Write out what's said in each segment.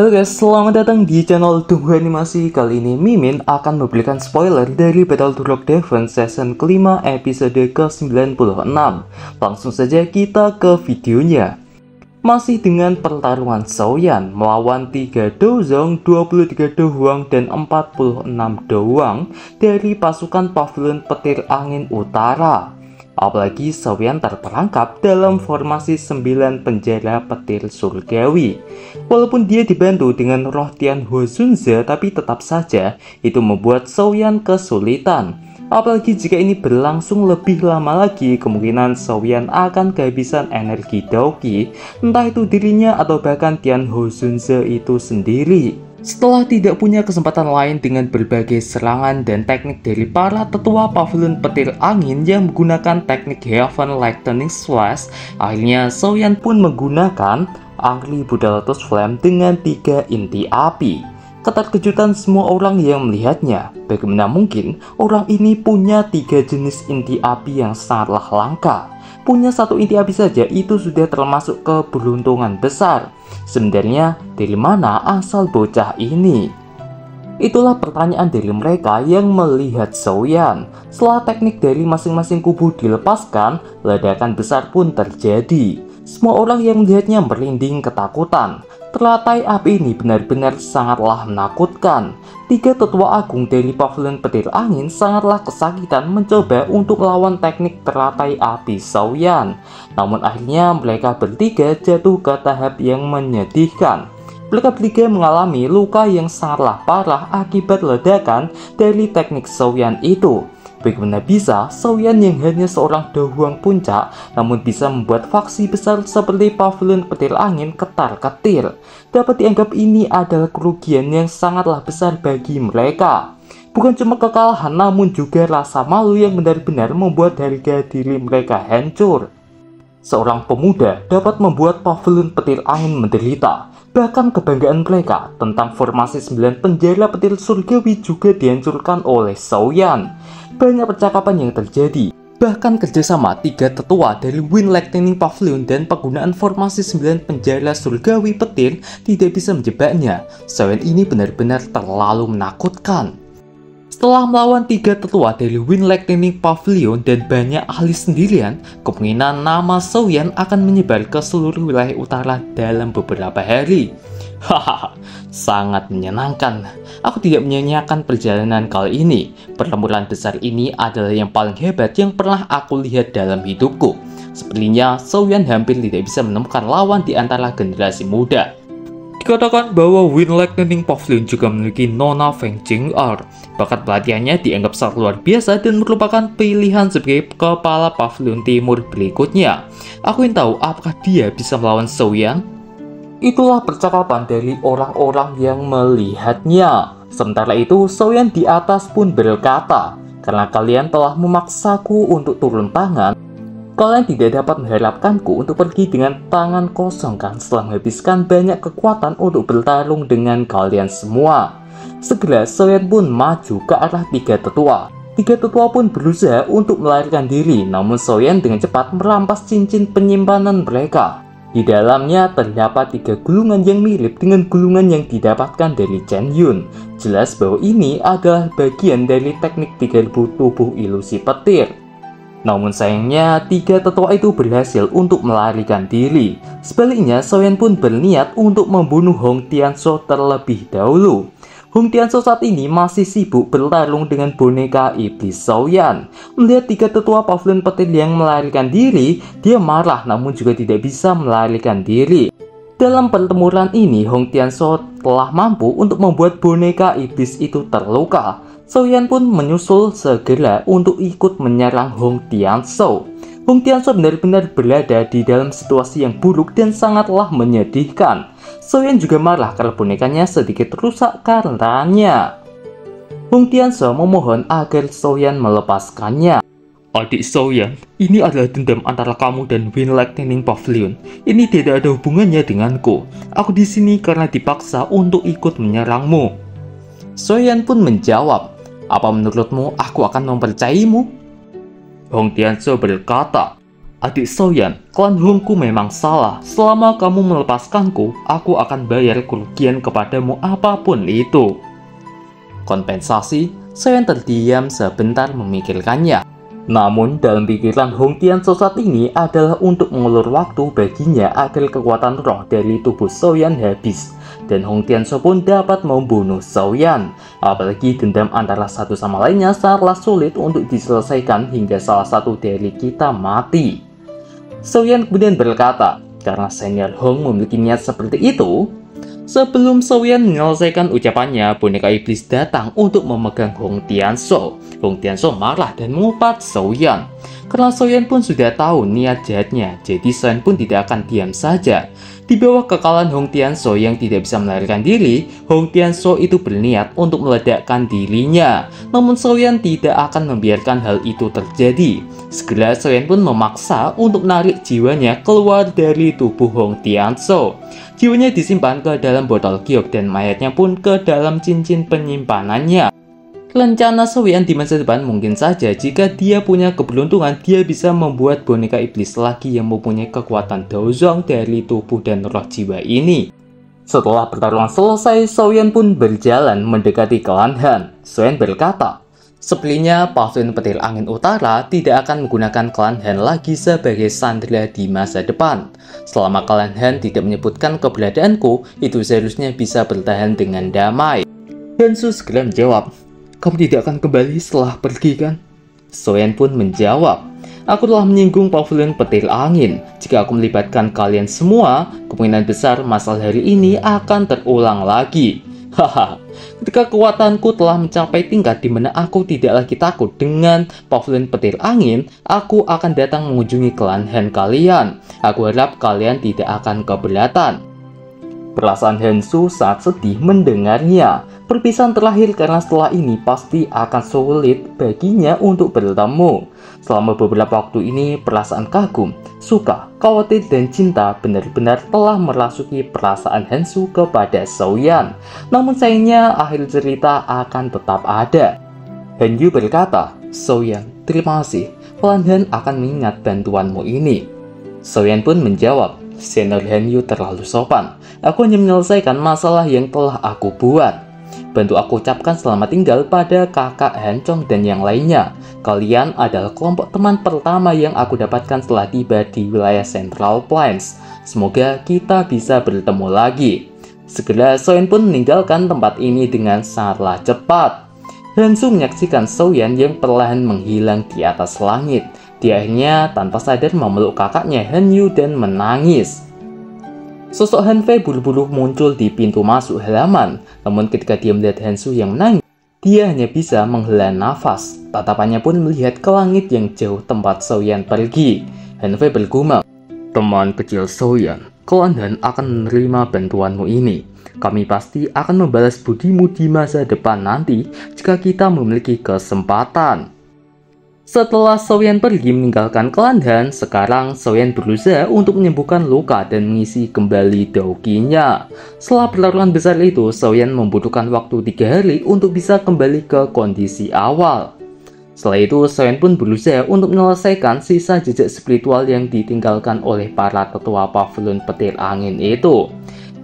Halo guys, selamat datang di channel Tunggu Animasi. Kali ini Mimin akan memberikan spoiler dari Battle to Rock Devon season kelima episode ke-96. Langsung saja kita ke videonya. Masih dengan pertarungan Shaoyan melawan 3 Dozong, 23 Dohuang, dan 46 Dohuang dari pasukan Pavilion Petir Angin Utara. Apalagi Shaoyan terperangkap dalam formasi 9 penjara petir surgawi. Walaupun dia dibantu dengan roh Tian Hozunze, tapi tetap saja itu membuat Shaoyan kesulitan. Apalagi jika ini berlangsung lebih lama lagi, kemungkinan Shaoyan akan kehabisan energi Daoqi, entah itu dirinya atau bahkan Tian Hozunze itu sendiri. Setelah tidak punya kesempatan lain dengan berbagai serangan dan teknik dari para tetua Pavilion Petir Angin yang menggunakan teknik Heaven Lightning Slash, akhirnya Shaoyan pun menggunakan Angry Budalatus Flame dengan 3 inti api. Keterkejutan semua orang yang melihatnya. Bagaimana mungkin orang ini punya 3 jenis inti api yang sangatlah langka? Punya 1 inti api saja itu sudah termasuk keberuntungan besar. Sebenarnya dari mana asal bocah ini? Itulah pertanyaan dari mereka yang melihat Shaoyan. Setelah teknik dari masing-masing kubu dilepaskan, ledakan besar pun terjadi. Semua orang yang melihatnya merinding ketakutan. Teratai api ini benar-benar sangatlah menakutkan. 3 tetua agung dari Pavilion Petir Angin sangatlah kesakitan mencoba untuk melawan teknik teratai api Shaoyan. Namun akhirnya mereka bertiga jatuh ke tahap yang menyedihkan. Mereka bertiga mengalami luka yang sangatlah parah akibat ledakan dari teknik Shaoyan itu. Bagaimana bisa Shaoyan yang hanya seorang Dohuang puncak namun bisa membuat faksi besar seperti Pavilion Petir Angin ketar-ketir? Dapat dianggap ini adalah kerugian yang sangatlah besar bagi mereka. Bukan cuma kekalahan namun juga rasa malu yang benar-benar membuat harga diri mereka hancur. Seorang pemuda dapat membuat Pavilion Petir Angin menderita. Bahkan kebanggaan mereka tentang formasi 9 penjara petir surgawi juga dihancurkan oleh Shaoyan. Banyak percakapan yang terjadi. Bahkan kerjasama 3 tetua dari Wind Lightning Pavilion dan penggunaan formasi 9 penjara surgawi petir tidak bisa menjebaknya. Shaoyan ini benar-benar terlalu menakutkan. Setelah melawan 3 tetua dari Wind Lightning Pavilion dan banyak ahli sendirian, kemungkinan nama Shaoyan akan menyebar ke seluruh wilayah utara dalam beberapa hari. Hahaha, sangat menyenangkan. Aku tidak menyanyiakan perjalanan kali ini. Pertempuran besar ini adalah yang paling hebat yang pernah aku lihat dalam hidupku. Sepertinya Shaoyan hampir tidak bisa menemukan lawan di antara generasi muda. Dikatakan bahwa Wind Lightning Pavilion juga memiliki Nona Feng Jing'er. Bakat pelatihannya dianggap sangat luar biasa dan merupakan pilihan sebagai kepala Pavilion Timur berikutnya. Aku ingin tahu apakah dia bisa melawan Shaoyan? Itulah percakapan dari orang-orang yang melihatnya. Sementara itu, Shaoyan di atas pun berkata, "Karena kalian telah memaksaku untuk turun tangan, kalian tidak dapat mengharapkanku untuk pergi dengan tangan kosong kan setelah menghabiskan banyak kekuatan untuk bertarung dengan kalian semua." Segera Shaoyan pun maju ke arah 3 tetua. 3 tetua pun berusaha untuk melarikan diri, namun Shaoyan dengan cepat merampas cincin penyimpanan mereka. Di dalamnya terdapat 3 gulungan yang mirip dengan gulungan yang didapatkan dari Chen Yun. Jelas bahwa ini adalah bagian dari teknik 3000 tubuh ilusi petir. Namun sayangnya 3 tetua itu berhasil untuk melarikan diri. Sebaliknya Shaoyan pun berniat untuk membunuh Hong Tianzhou terlebih dahulu. Hong Tianzhou saat ini masih sibuk bertarung dengan boneka iblis Shaoyan. Melihat 3 tetua Pavilion Petir yang melarikan diri, dia marah namun juga tidak bisa melarikan diri. Dalam pertempuran ini, Hong Tianzhou telah mampu untuk membuat boneka iblis itu terluka. Shaoyan pun menyusul segera untuk ikut menyerang Hong Tianzhou. Hong Tianzhou benar-benar berada di dalam situasi yang buruk dan sangatlah menyedihkan. Shaoyan juga marah karena bonekanya sedikit rusak karenanya. Hong Tianzhou memohon agar Shaoyan melepaskannya. "Adik Shaoyan, ini adalah dendam antara kamu dan Wind Lightning Pavilion. Ini tidak ada hubungannya denganku. Aku di sini karena dipaksa untuk ikut menyerangmu." Shaoyan pun menjawab, "Apa menurutmu aku akan mempercayaimu?" Hong Tianzhou berkata, Adik Soyan, klan Hongku memang salah. Selama kamu melepaskanku, aku akan bayar kerugian kepadamu apapun itu. Kompensasi, Soyan terdiam sebentar memikirkannya. Namun dalam pikiran Hong Tianso saat ini adalah untuk mengulur waktu baginya agar kekuatan roh dari tubuh Soyan habis. Dan Hong Tianso pun dapat membunuh Soyan. Apalagi dendam antara satu sama lainnya sangatlah sulit untuk diselesaikan hingga salah satu dari kita mati. Soyan kemudian berkata, karena senior Hong memiliki niat seperti itu. Sebelum Soyan menyelesaikan ucapannya, boneka iblis datang untuk memegang Hong Tianso. Hong Tianso marah dan mengumpat Soyan. Karena Soyan pun sudah tahu niat jahatnya, jadi Soyan pun tidak akan diam saja. Di bawah kekalahan Hong Tianso yang tidak bisa melarikan diri, Hong Tianso itu berniat untuk meledakkan dirinya. Namun Soyan tidak akan membiarkan hal itu terjadi. Segera Soyan pun memaksa untuk menarik jiwanya keluar dari tubuh Hong Tianso. Jiwanya disimpan ke dalam botol giok dan mayatnya pun ke dalam cincin penyimpanannya. Rencana Soyan di masa depan mungkin saja jika dia punya keberuntungan dia bisa membuat boneka iblis lagi yang mempunyai kekuatan Daozong dari tubuh dan roh jiwa ini. Setelah pertarungan selesai, Soyan pun berjalan mendekati klan Han. Soyan berkata, sepertinya pavilion petir angin utara tidak akan menggunakan klan Han lagi sebagai sandera di masa depan. Selama klan Han tidak menyebutkan keberadaanku, itu seharusnya bisa bertahan dengan damai. Hansu segera menjawab, kamu tidak akan kembali setelah pergi kan? Soyan pun menjawab, aku telah menyinggung pavilion petir angin. Jika aku melibatkan kalian semua, kemungkinan besar masalah hari ini akan terulang lagi. Haha, ketika kekuatanku telah mencapai tingkat di mana aku tidak lagi takut dengan pavilion petir angin, aku akan datang mengunjungi klan Han kalian. Aku harap kalian tidak akan keberatan. Perasaan Hansu sangat sedih mendengarnya. Perpisahan terakhir karena setelah ini pasti akan sulit baginya untuk bertemu. Selama beberapa waktu ini, perasaan kagum, suka, khawatir, dan cinta benar-benar telah merasuki perasaan Hansu kepada Soyan. Namun sayangnya akhir cerita akan tetap ada. Hanyu berkata, Soyan, terima kasih. Klan Han akan mengingat bantuanmu ini. Soyan pun menjawab, senior Hanyu terlalu sopan. Aku hanya menyelesaikan masalah yang telah aku buat. Bantu aku ucapkan selamat tinggal pada kakak Hancong dan yang lainnya. Kalian adalah kelompok teman pertama yang aku dapatkan setelah tiba di wilayah Central Plains. Semoga kita bisa bertemu lagi. Segera Soyan pun meninggalkan tempat ini dengan sangatlah cepat. Hansu menyaksikan Soyan yang perlahan menghilang di atas langit. Dia akhirnya tanpa sadar memeluk kakaknya Hanyu dan menangis. Sosok Han Fei buru-buru muncul di pintu masuk halaman. Namun ketika dia melihat Hansu yang menangis, dia hanya bisa menghela nafas. Tatapannya pun melihat ke langit yang jauh tempat Soyan pergi. Han Fei bergumam, teman kecil Soyan, klan Han akan menerima bantuanmu ini. Kami pasti akan membalas budimu di masa depan nanti jika kita memiliki kesempatan. Setelah Soyan pergi meninggalkan klan Han, sekarang Soyan berusaha untuk menyembuhkan luka dan mengisi kembali daukinya. Setelah pertarungan besar itu, Soyan membutuhkan waktu 3 hari untuk bisa kembali ke kondisi awal. Setelah itu, Soyan pun berusaha untuk menyelesaikan sisa jejak spiritual yang ditinggalkan oleh para tetua pavilion petir angin itu.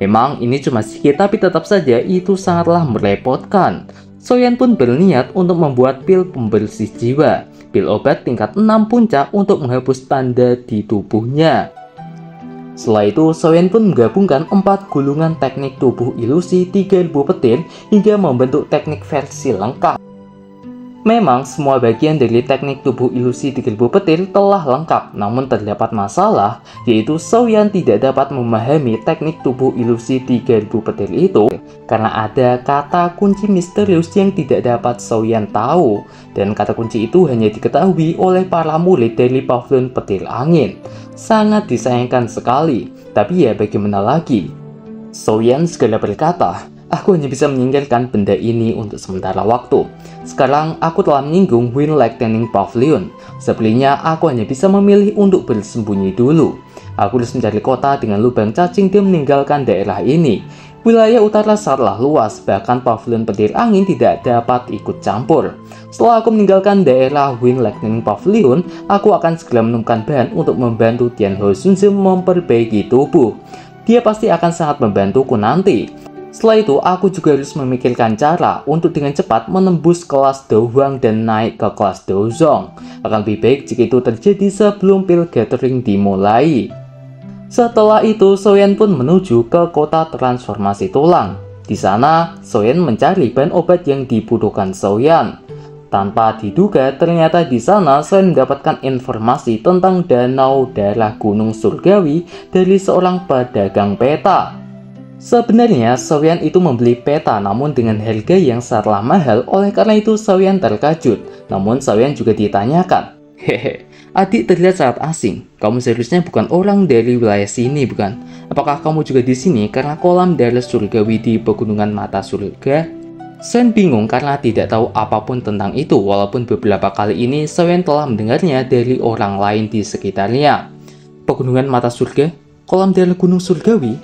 Memang ini cuma sedikit, tapi tetap saja itu sangatlah merepotkan. Soyan pun berniat untuk membuat pil pembersih jiwa. Pil obat tingkat 6 puncak untuk menghapus tanda di tubuhnya. Setelah itu, Soyan pun menggabungkan 4 gulungan teknik tubuh ilusi 3000 petir hingga membentuk teknik versi lengkap. Memang semua bagian dari teknik tubuh ilusi 3000 petir telah lengkap, namun terdapat masalah, yaitu Soyan tidak dapat memahami teknik tubuh ilusi 3000 petir itu karena ada kata kunci misterius yang tidak dapat Soyan tahu, dan kata kunci itu hanya diketahui oleh para murid dari pavilion petir angin. Sangat disayangkan sekali, tapi ya bagaimana lagi? Soyan segera berkata, aku hanya bisa menyingkirkan benda ini untuk sementara waktu. Sekarang aku telah menyinggung Wind Lightning Pavilion. Sebenarnya aku hanya bisa memilih untuk bersembunyi dulu. Aku harus mencari kota dengan lubang cacing dan meninggalkan daerah ini. Wilayah utara sangatlah luas, bahkan pavilion petir angin tidak dapat ikut campur. Setelah aku meninggalkan daerah Wind Lightning Pavilion, aku akan segera menemukan bahan untuk membantu Tianhe Shunzhe memperbaiki tubuh. Dia pasti akan sangat membantuku nanti. Setelah itu, aku juga harus memikirkan cara untuk dengan cepat menembus kelas Douang dan naik ke kelas Douzong. Akan lebih baik jika itu terjadi sebelum Pil Gathering dimulai. Setelah itu, Soyan pun menuju ke kota transformasi tulang. Di sana, Soyan mencari bahan obat yang dibutuhkan Soyan. Tanpa diduga, ternyata di sana Soyan mendapatkan informasi tentang danau darah gunung surgawi dari seorang pedagang peta. Sebenarnya, Soyan itu membeli peta namun dengan harga yang sangatlah mahal, oleh karena itu Soyan terkejut. Namun Soyan juga ditanyakan, "Hehe, adik terlihat sangat asing. Kamu seharusnya bukan orang dari wilayah sini, bukan? Apakah kamu juga di sini karena kolam darah surgawi di pegunungan mata surga?" Soyan bingung karena tidak tahu apapun tentang itu, walaupun beberapa kali ini Soyan telah mendengarnya dari orang lain di sekitarnya. Pegunungan mata surga? Kolam darah gunung surgawi?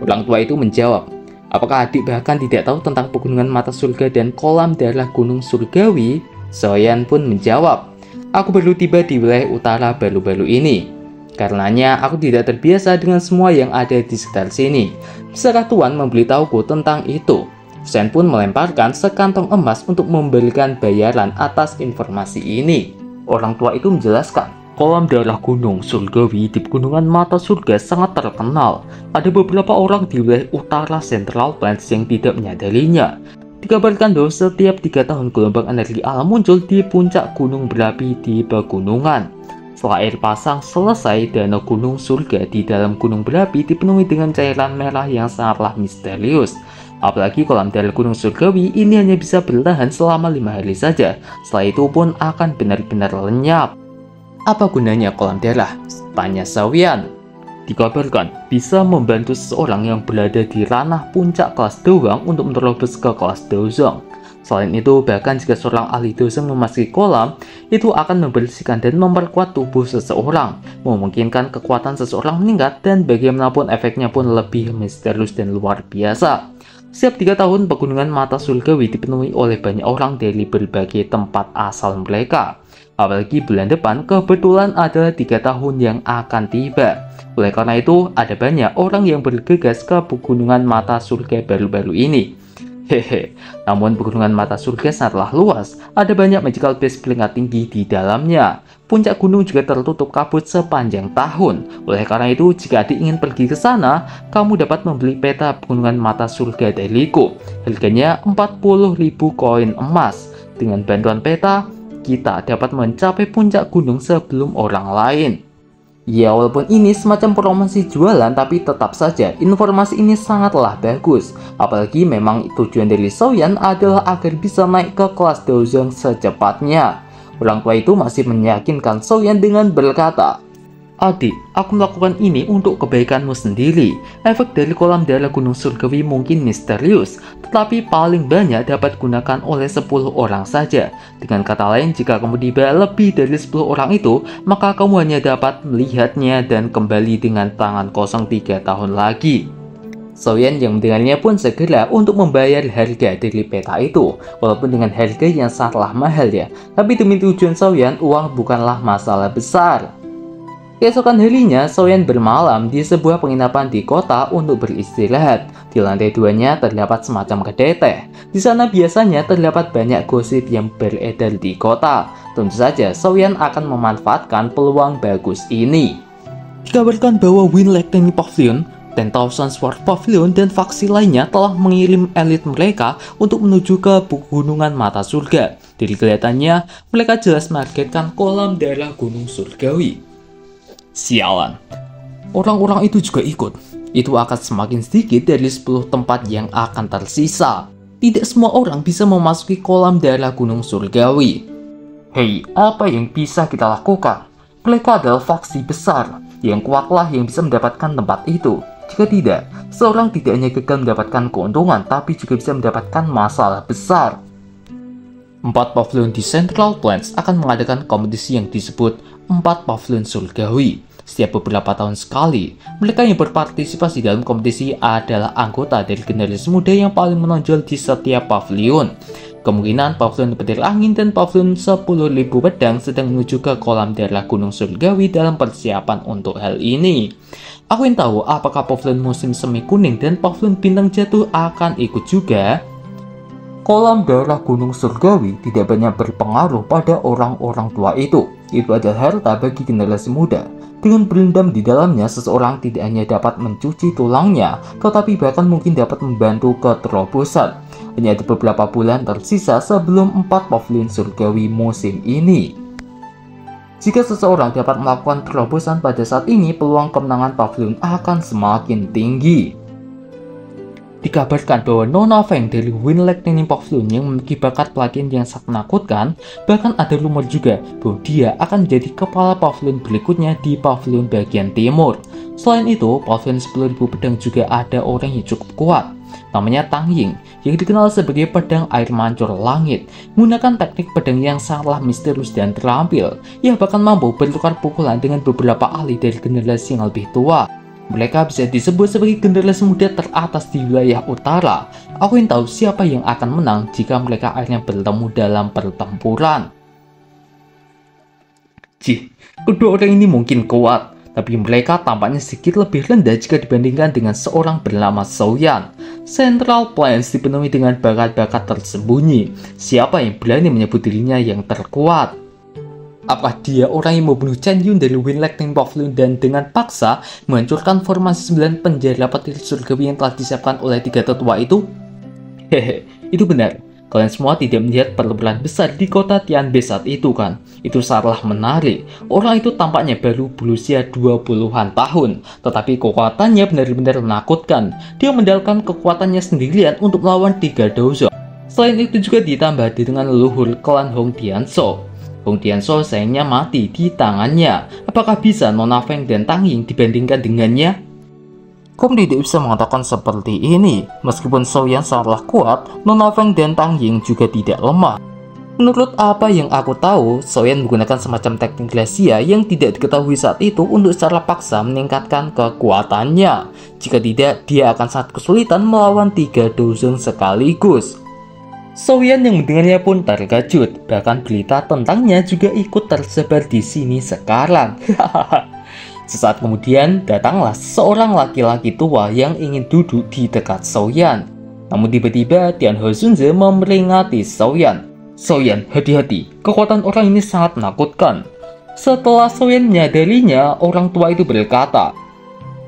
Orang tua itu menjawab, "Apakah adik bahkan tidak tahu tentang pegunungan mata surga dan kolam darah gunung surgawi?" Soyan pun menjawab, "Aku baru tiba di wilayah utara baru-baru ini. Karenanya aku tidak terbiasa dengan semua yang ada di sekitar sini. Bisakah Tuan memberitahuku tentang itu?" Soyan pun melemparkan sekantong emas untuk memberikan bayaran atas informasi ini. Orang tua itu menjelaskan, kolam darah gunung surgawi di pegunungan mata surga sangat terkenal. Ada beberapa orang di wilayah utara Central Plains yang tidak menyadarinya. Dikabarkan bahwa setiap 3 tahun gelombang energi alam muncul di puncak gunung berapi di pegunungan. Setelah air pasang selesai, danau gunung surga di dalam gunung berapi dipenuhi dengan cairan merah yang sangatlah misterius. Apalagi kolam darah gunung surgawi ini hanya bisa bertahan selama 5 hari saja. Setelah itu pun akan benar-benar lenyap. "Apa gunanya kolam darah?" tanya Soyan. Dikabarkan bisa membantu seseorang yang berada di ranah puncak kelas Douang untuk menerobos ke kelas Douzong. Selain itu, bahkan jika seorang ahli Douzong memasuki kolam, itu akan membersihkan dan memperkuat tubuh seseorang, memungkinkan kekuatan seseorang meningkat, dan bagaimanapun efeknya pun lebih misterius dan luar biasa. Setiap 3 tahun, pegunungan mata surgawi dipenuhi oleh banyak orang dari berbagai tempat asal mereka. Apalagi bulan depan kebetulan adalah 3 tahun yang akan tiba. Oleh karena itu, ada banyak orang yang bergegas ke pegunungan mata surga baru-baru ini. Hehe, namun pegunungan mata surga sangatlah luas. Ada banyak magical base peringkat tinggi di dalamnya. Puncak gunung juga tertutup kabut sepanjang tahun. Oleh karena itu, jika adik ingin pergi ke sana, kamu dapat membeli peta pegunungan mata surga dariku. Harganya 40.000 koin emas. Dengan bantuan peta, kita dapat mencapai puncak gunung sebelum orang lain. Ya, walaupun ini semacam promosi jualan, tapi tetap saja informasi ini sangatlah bagus. Apalagi memang tujuan dari Soyan adalah agar bisa naik ke kelas Douzong secepatnya. Orang tua itu masih meyakinkan Soyan dengan berkata, "Adik, aku melakukan ini untuk kebaikanmu sendiri. Efek dari kolam darah gunung surgawi mungkin misterius, tetapi paling banyak dapat digunakan oleh 10 orang saja. Dengan kata lain, jika kamu tiba lebih dari 10 orang itu, maka kamu hanya dapat melihatnya dan kembali dengan tangan kosong 3 tahun lagi." Soyan yang mendengarnya pun segera untuk membayar harga dari peta itu, walaupun dengan harga yang sangatlah mahal ya. Tapi demi tujuan Soyan, uang bukanlah masalah besar. Keesokan harinya, Soyan bermalam di sebuah penginapan di kota untuk beristirahat. Di lantai 2-nya terdapat semacam kedai teh. Di sana biasanya terdapat banyak gosip yang beredar di kota. Tentu saja, Soyan akan memanfaatkan peluang bagus ini. Dikabarkan bahwa Wind Lightning Pavilion, 10,000 Sword Pavilion, dan faksi lainnya telah mengirim elit mereka untuk menuju ke pegunungan mata surga. Dari kelihatannya, mereka jelas menargetkan kolam darah gunung surgawi. Sialan, orang-orang itu juga ikut. Itu akan semakin sedikit dari 10 tempat yang akan tersisa. Tidak semua orang bisa memasuki kolam darah gunung surgawi. Hei, apa yang bisa kita lakukan? Mereka adalah faksi besar. Yang kuatlah yang bisa mendapatkan tempat itu. Jika tidak, seorang tidak hanya gagal mendapatkan keuntungan, tapi juga bisa mendapatkan masalah besar. 4 pavilion di Central Plains akan mengadakan kompetisi yang disebut 4 pavilion surgawi. setiap beberapa tahun sekali. Mereka yang berpartisipasi dalam kompetisi adalah anggota dari generasi muda yang paling menonjol di setiap pavilion. Kemungkinan pavilion petir angin dan pavilion 10.000 pedang sedang menuju ke kolam daerah Gunung Surgawi dalam persiapan untuk hal ini. Aku ingin tahu apakah pavilion musim semi kuning dan pavilion bintang jatuh akan ikut juga. Kolam daerah Gunung Surgawi tidak banyak berpengaruh pada orang-orang tua itu. Itu adalah harta bagi generasi muda. Dengan berendam di dalamnya, seseorang tidak hanya dapat mencuci tulangnya, tetapi bahkan mungkin dapat membantu keterobosan. Hanya ada beberapa bulan tersisa sebelum 4 pavilion surgawi musim ini. Jika seseorang dapat melakukan terobosan pada saat ini, peluang kemenangan pavilion akan semakin tinggi. Dikabarkan bahwa Nona Feng dari Wind Lightning Pavilion yang memiliki bakat pelatihan yang sangat menakutkan, bahkan ada rumor juga bahwa dia akan menjadi kepala pavilion berikutnya di pavilion bagian timur. Selain itu, pavilion 10.000 pedang juga ada orang yang cukup kuat, namanya Tang Ying, yang dikenal sebagai pedang air mancur langit, menggunakan teknik pedang yang sangatlah misterius dan terampil. Ia bahkan mampu bertukar pukulan dengan beberapa ahli dari generasi yang lebih tua. Mereka bisa disebut sebagai generasi muda teratas di wilayah utara. Aku ingin tahu siapa yang akan menang jika mereka akhirnya bertemu dalam pertempuran. Kedua orang ini mungkin kuat, tapi mereka tampaknya sedikit lebih rendah jika dibandingkan dengan seorang bernama Souyan. Central Plains dipenuhi dengan bakat-bakat tersembunyi. Siapa yang berani menyebut dirinya yang terkuat? Apakah dia orang yang membunuh Chen Yun dari Wind Lightning Pavilion dan dengan paksa menghancurkan formasi 9 penjara petir surgawi yang telah disiapkan oleh 3 tetua itu? Hehe, itu benar. Kalian semua tidak melihat pertempuran besar di kota Tianbe saat itu kan? Itu sangatlah menarik. Orang itu tampaknya baru berusia 20-an tahun, tetapi kekuatannya benar-benar menakutkan. Dia mendalkan kekuatannya sendirian untuk melawan 3 dojo. Selain itu juga ditambah dengan leluhur klan Hong Tianzhou. Hong Tianzhou sayangnya mati di tangannya. Apakah bisa Nona Feng dan Tang Ying dibandingkan dengannya? Kamu tidak bisa mengatakan seperti ini. Meskipun Souyan sangatlah kuat, Nona Feng dan Tang Ying juga tidak lemah. Menurut apa yang aku tahu, Souyan menggunakan semacam teknik rahasia yang tidak diketahui saat itu untuk secara paksa meningkatkan kekuatannya. Jika tidak, dia akan sangat kesulitan melawan 3 dojo sekaligus. Souyan yang mendengarnya pun terkejut, bahkan berita tentangnya juga ikut tersebar di sini sekarang. Sesaat kemudian, datanglah seorang laki-laki tua yang ingin duduk di dekat Souyan. Namun tiba-tiba Tian Ho Shunze memperingati Souyan. Souyan, hati-hati, kekuatan orang ini sangat menakutkan. Setelah Souyan menyadarinya, orang tua itu berkata,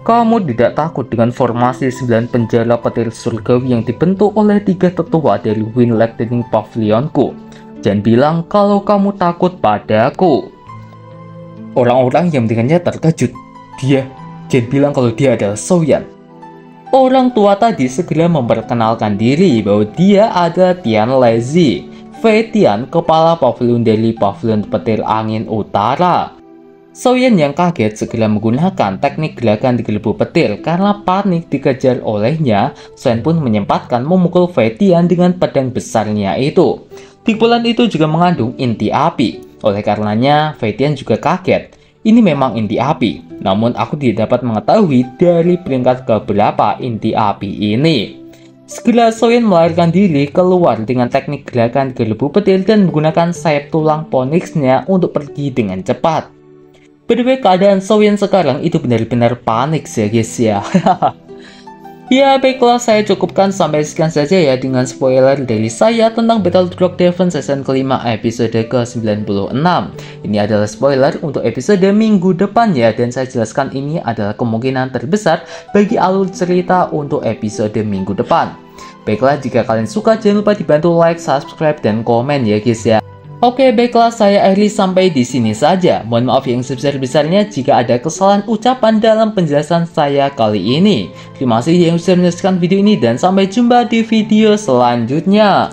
"Kamu tidak takut dengan formasi 9 penjara petir surgawi yang dibentuk oleh 3 tetua dari Wind Lightning Pavilionku. Jangan bilang kalau kamu takut padaku." Orang-orang yang mendengarnya terkejut. Jangan bilang kalau dia adalah Souyan. Orang tua tadi segera memperkenalkan diri bahwa dia adalah Tian Lezi, Fei Tian, kepala pavilion dari pavilion petir angin utara. Souyan yang kaget segera menggunakan teknik gerakan digelebur petir karena panik dikejar olehnya. Souyan pun menyempatkan memukul Fei Tian dengan pedang besarnya itu. Pukulan itu juga mengandung inti api. Oleh karenanya, Fei Tian juga kaget. Ini memang inti api, namun aku tidak dapat mengetahui dari peringkat keberapa inti api ini. Segera Souyan melarikan diri keluar dengan teknik gerakan digelebur petir dan menggunakan sayap tulang ponixnya untuk pergi dengan cepat. By the way, keadaan Souyan sekarang itu benar-benar panik ya guys ya. Ya baiklah, saya cukupkan sampai sekian saja ya dengan spoiler dari saya tentang Battle Rock Devon season kelima episode ke-96. Ini adalah spoiler untuk episode minggu depan ya, dan saya jelaskan ini adalah kemungkinan terbesar bagi alur cerita untuk episode minggu depan. Baiklah, jika kalian suka jangan lupa dibantu like, subscribe, dan komen ya guys ya. Oke, baiklah, saya akhiri sampai di sini saja. Mohon maaf yang sebesar-besarnya jika ada kesalahan ucapan dalam penjelasan saya kali ini. Terima kasih yang sudah menyaksikan video ini dan sampai jumpa di video selanjutnya.